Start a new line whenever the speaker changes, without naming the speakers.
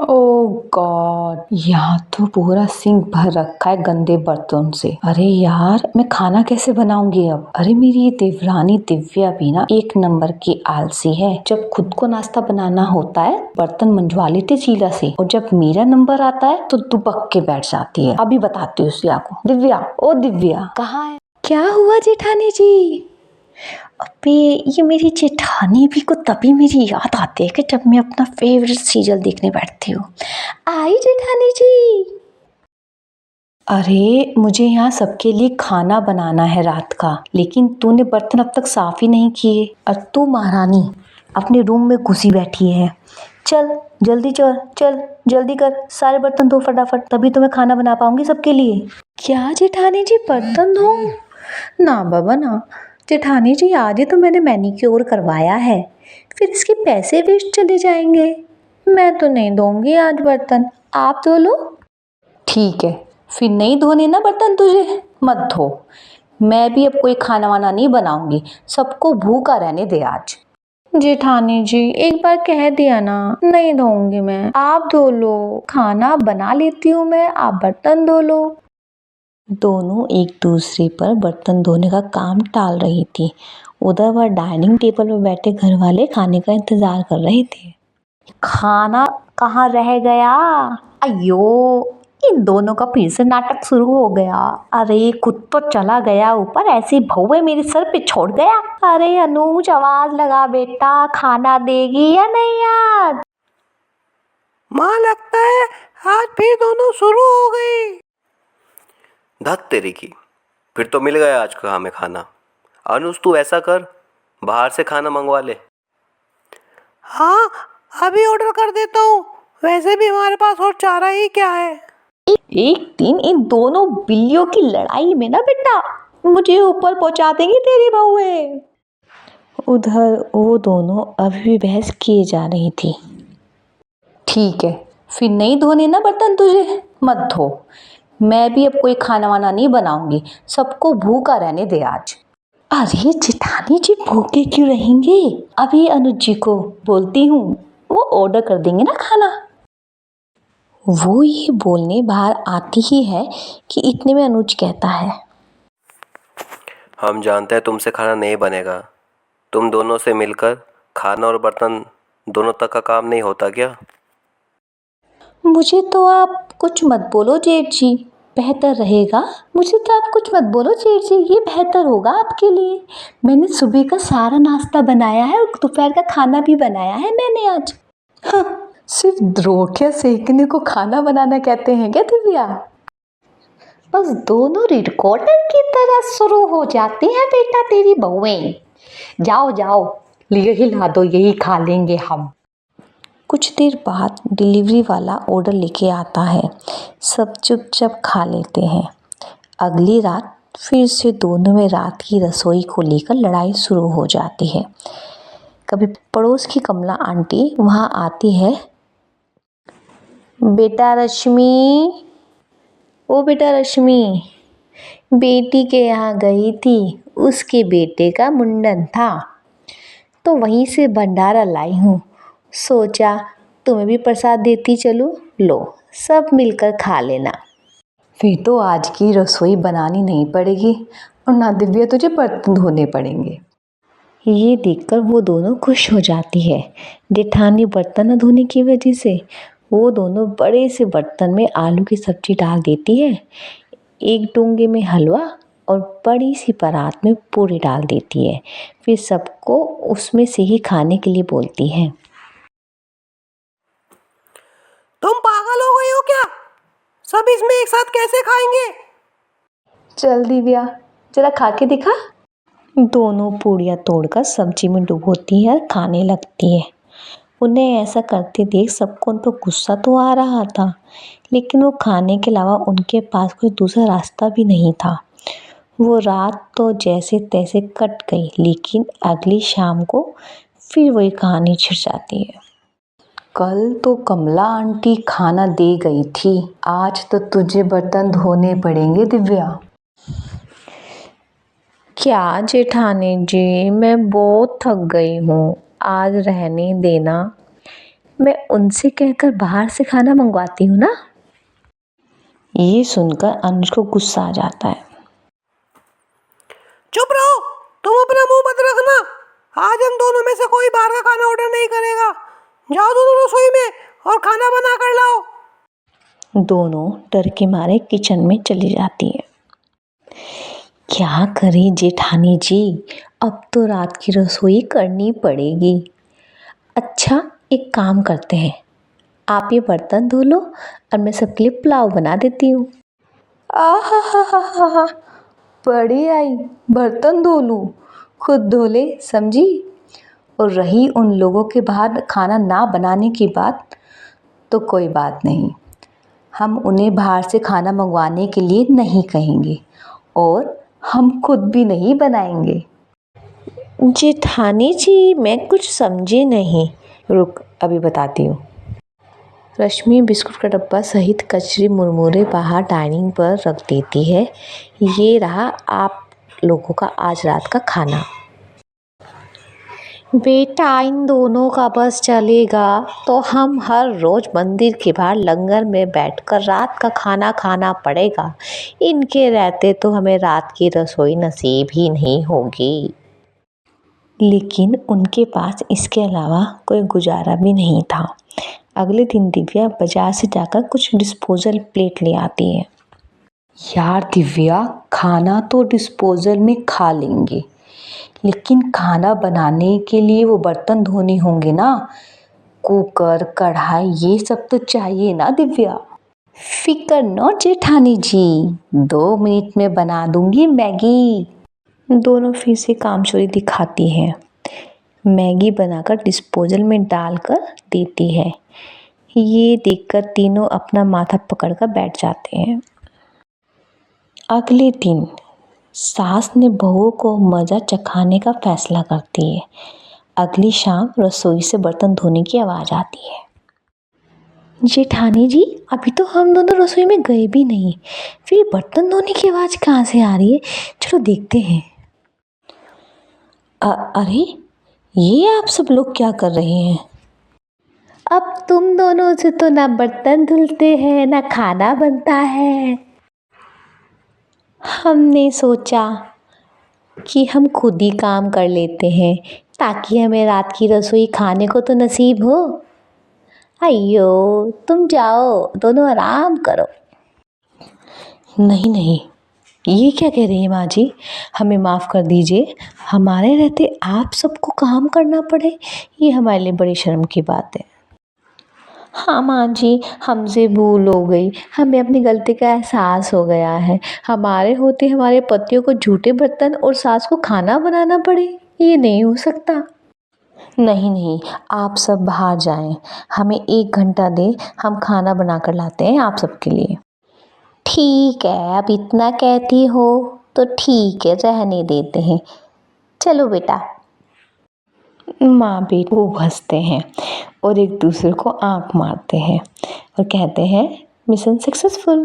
ओह God, यहाँ तो पूरा सिंक भर रखा है गंदे बर्तन से। अरे यार, मैं खाना कैसे बनाऊंगी अब। अरे मेरी ये देवरानी दिव्या भी ना एक नंबर की आलसी है। जब खुद को नाश्ता बनाना होता है बर्तन मंजवा लेते चीला से, और जब मेरा नंबर आता है तो दुबक के बैठ जाती है। अभी बताती हूँ उसिया को। दिव्या, ओ दिव्या, कहाँ है? क्या हुआ जेठानी जी? अबे ये मेरी जेठानी भी को तभी मेरी याद आती है कि जब मैं अपना फेवरेट सीरियल देखने बैठती हूँ। आई जेठानी जी। अरे मुझे यहाँ सबके लिए खाना बनाना है रात का, लेकिन तूने बर्तन अब तक साफ ही नहीं किए। और तू महारानी अपने रूम में घुसी बैठी है। चल जल्दी चल, चल जल्दी कर, सारे बर्तन धो फटाफट, तभी तो मैं खाना बना पाऊंगी सबके लिए। क्या जेठानी जी बर्तन धो? ना बाबा ना जेठानी जी, आज ही तो मैंने मैनिक्योर करवाया है, फिर इसके पैसे वेस्ट चले जाएंगे। मैं तो नहीं धोऊंगी आज बर्तन, आप धो लो। ठीक है, फिर नहीं धोने ना बर्तन तुझे, मत धो। मैं भी अब कोई खाना वाना नहीं बनाऊंगी, सबको भूखा रहने दे आज। जेठानी जी एक बार कह दिया ना, नहीं धोऊंगी मैं, आप धो लो। खाना बना लेती हूँ मैं, आप बर्तन धो लो। दोनों एक दूसरे पर बर्तन धोने का काम टाल रही थी। उधर वह डाइनिंग टेबल पर बैठे घर वाले खाने का इंतजार कर रहे थे। खाना कहाँ रह गया? अयो, इन दोनों का फिर से नाटक शुरू हो गया। अरे खुद तो चला गया ऊपर, ऐसी भौवे मेरे सर पे छोड़ गया। अरे अनुज आवाज लगा बेटा, खाना देगी या नहीं आज?
माँ लगता है आज फिर दोनों शुरू हो गई। धत तेरी की, फिर तो मिल गया आज का हमें खाना। अनुज तू ऐसा कर, बाहर से खाना मंगवा ले। हाँ अभी ऑर्डर कर देता हूँ, वैसे भी हमारे पास और चारा ही क्या है।
एक दिन इन दोनों बिल्लियों की लड़ाई में ना बेटा मुझे ऊपर पहुंचा देंगी तेरी बहुएं। उधर वो दोनों अभी भी बहस किए जा रही थी। ठीक है, फिर नहीं धोने ना बर्तन तुझे, मत धो। मैं भी अब कोई खाना वाना नहीं बनाऊंगी, सबको भूखा रहने दे आज। अरे जेठानी जी भूखे क्यों रहेंगे? अभी अनुज जी को बोलती हूँ, वो ऑर्डर कर देंगे ना खाना। वो ये बोलने बाहर आती ही है कि इतने में अनुज कहता है,
हम जानते हैं तुमसे खाना नहीं बनेगा, तुम दोनों से मिलकर खाना और बर्तन दोनों तक का काम नहीं होता क्या?
मुझे तो आप कुछ मत बोलो जेठ जी, बेहतर रहेगा। मुझे तो आप कुछ मत बोलो जेठ जी, ये बेहतर होगा आपके लिए। मैंने सुबह का सारा नाश्ता बनाया है और दोपहर का खाना भी बनाया है मैंने आज। हाँ, सिर्फ रोटियां सेकने को खाना बनाना कहते हैं क्या दिव्या? बस दोनों रिकॉर्डर की तरह शुरू हो जाती हैं बेटा तेरी बहुएं। जाओ जाओ, लिए हिला दो, यही खा लेंगे हम। कुछ देर बाद डिलीवरी वाला ऑर्डर लेके आता है। सब चुपचाप खा लेते हैं। अगली रात फिर से दोनों में रात की रसोई को लेकर लड़ाई शुरू हो जाती है। कभी पड़ोस की कमला आंटी वहाँ आती है। बेटा रश्मि, ओ बेटा रश्मि, बेटी के यहाँ गई थी, उसके बेटे का मुंडन था तो वहीं से भंडारा लाई हूँ, सोचा तुम्हें भी प्रसाद देती चलूँ, लो सब मिलकर खा लेना। फिर तो आज की रसोई बनानी नहीं पड़ेगी और ना दिव्या तुझे बर्तन धोने पड़ेंगे। ये देखकर वो दोनों खुश हो जाती है। जेठानी बर्तन न धोने की वजह से वो दोनों बड़े से बर्तन में आलू की सब्जी डाल देती है, एक डोंगे में हलवा और बड़ी सी परात में पूरी डाल देती है। फिर सबको उसमें से ही खाने के लिए बोलती है।
तुम पागल हो गई हो क्या? सब इसमें एक साथ कैसे खाएंगे?
चल दिव्या जरा खा के दिखा। दोनों पूड़ियाँ तोड़कर सब्जी में डुबोती है और खाने लगती है। उन्हें ऐसा करते देख सबको उन पर गुस्सा तो आ रहा था, लेकिन वो खाने के अलावा उनके पास कोई दूसरा रास्ता भी नहीं था। वो रात तो जैसे तैसे कट गई, लेकिन अगली शाम को फिर वही कहानी छिड़ जाती है। कल तो कमला आंटी खाना दे गई थी, आज तो तुझे बर्तन धोने पड़ेंगे दिव्या। क्या जेठानी जी, मैं बहुत थक गई हूँ, आज रहने देना। मैं उनसे कहकर बाहर से खाना मंगवाती हूँ ना। ये सुनकर अनुज को गुस्सा आ जाता है।
चुप रहो, तुम अपना मुंह मत रखना। आज हम दोनों में से कोई बाहर का खाना ऑर्डर नहीं करेगा। जाओ दोनों रसोई में और खाना बना कर लाओ।
दोनों डर के मारे किचन में चली जाती है। क्या करें जेठानी जी, अब तो रात की रसोई करनी पड़ेगी। अच्छा एक काम करते हैं, आप ये बर्तन धो लो और मैं सबके लिए पुलाव बना देती हूँ। आहा हा हा हा हा, बड़ी आई, बर्तन धो लूँ, खुद धो ले समझी। और रही उन लोगों के बाहर खाना ना बनाने की बात, तो कोई बात नहीं, हम उन्हें बाहर से खाना मंगवाने के लिए नहीं कहेंगे और हम खुद भी नहीं बनाएंगे। जेठानी जी मैं कुछ समझी नहीं, रुक अभी बताती हूँ। रश्मि बिस्कुट का डब्बा सहित कचरी मुरमुरे बाहर डाइनिंग पर रख देती है। ये रहा आप लोगों का आज रात का खाना। बेटा इन दोनों का बस चलेगा तो हम हर रोज मंदिर के बाहर लंगर में बैठकर रात का खाना खाना पड़ेगा। इनके रहते तो हमें रात की रसोई नसीब ही नहीं होगी। लेकिन उनके पास इसके अलावा कोई गुजारा भी नहीं था। अगले दिन दिव्या बाजार से जाकर कुछ डिस्पोजल प्लेट ले आती है। यार दिव्या, खाना तो डिस्पोजल में खा लेंगे, लेकिन खाना बनाने के लिए वो बर्तन धोने होंगे ना, कुकर कढ़ाई ये सब तो चाहिए ना दिव्या। फिकर नो जेठानी जी, 2 मिनट में बना दूंगी मैगी। दोनों फिर से कामचोरी दिखाती हैं। मैगी बनाकर डिस्पोजल में डालकर देती है। ये देखकर तीनों अपना माथा पकड़कर बैठ जाते हैं। अगले दिन सास ने बहू को मज़ा चखाने का फैसला करती है। अगली शाम रसोई से बर्तन धोने की आवाज़ आती है। जेठानी जी अभी तो हम दोनों रसोई में गए भी नहीं, फिर बर्तन धोने की आवाज़ कहाँ से आ रही है, चलो देखते हैं। अरे ये आप सब लोग क्या कर रहे हैं? अब तुम दोनों से तो ना बर्तन धुलते हैं ना खाना बनता है। हमने सोचा कि हम खुद ही काम कर लेते हैं ताकि हमें रात की रसोई खाने को तो नसीब हो। अయ్यो तुम जाओ, दोनों आराम करो। नहीं नहीं, ये क्या कह रही है माँ जी, हमें माफ़ कर दीजिए, हमारे रहते आप सबको काम करना पड़े, ये हमारे लिए बड़ी शर्म की बात है। हाँ माँ जी, हमसे भूल हो गई, हमें अपनी गलती का एहसास हो गया है। हमारे होते हमारे पतियों को झूठे बर्तन और सास को खाना बनाना पड़े, ये नहीं हो सकता। नहीं नहीं, आप सब बाहर जाएं, हमें 1 घंटा दें, हम खाना बना कर लाते हैं आप सबके लिए। ठीक है, अब इतना कहती हो तो ठीक है, रहने देते हैं, चलो बेटा। माँ बेटे वो हंसते हैं और एक दूसरे को आंख मारते हैं और कहते हैं मिशन सक्सेसफुल।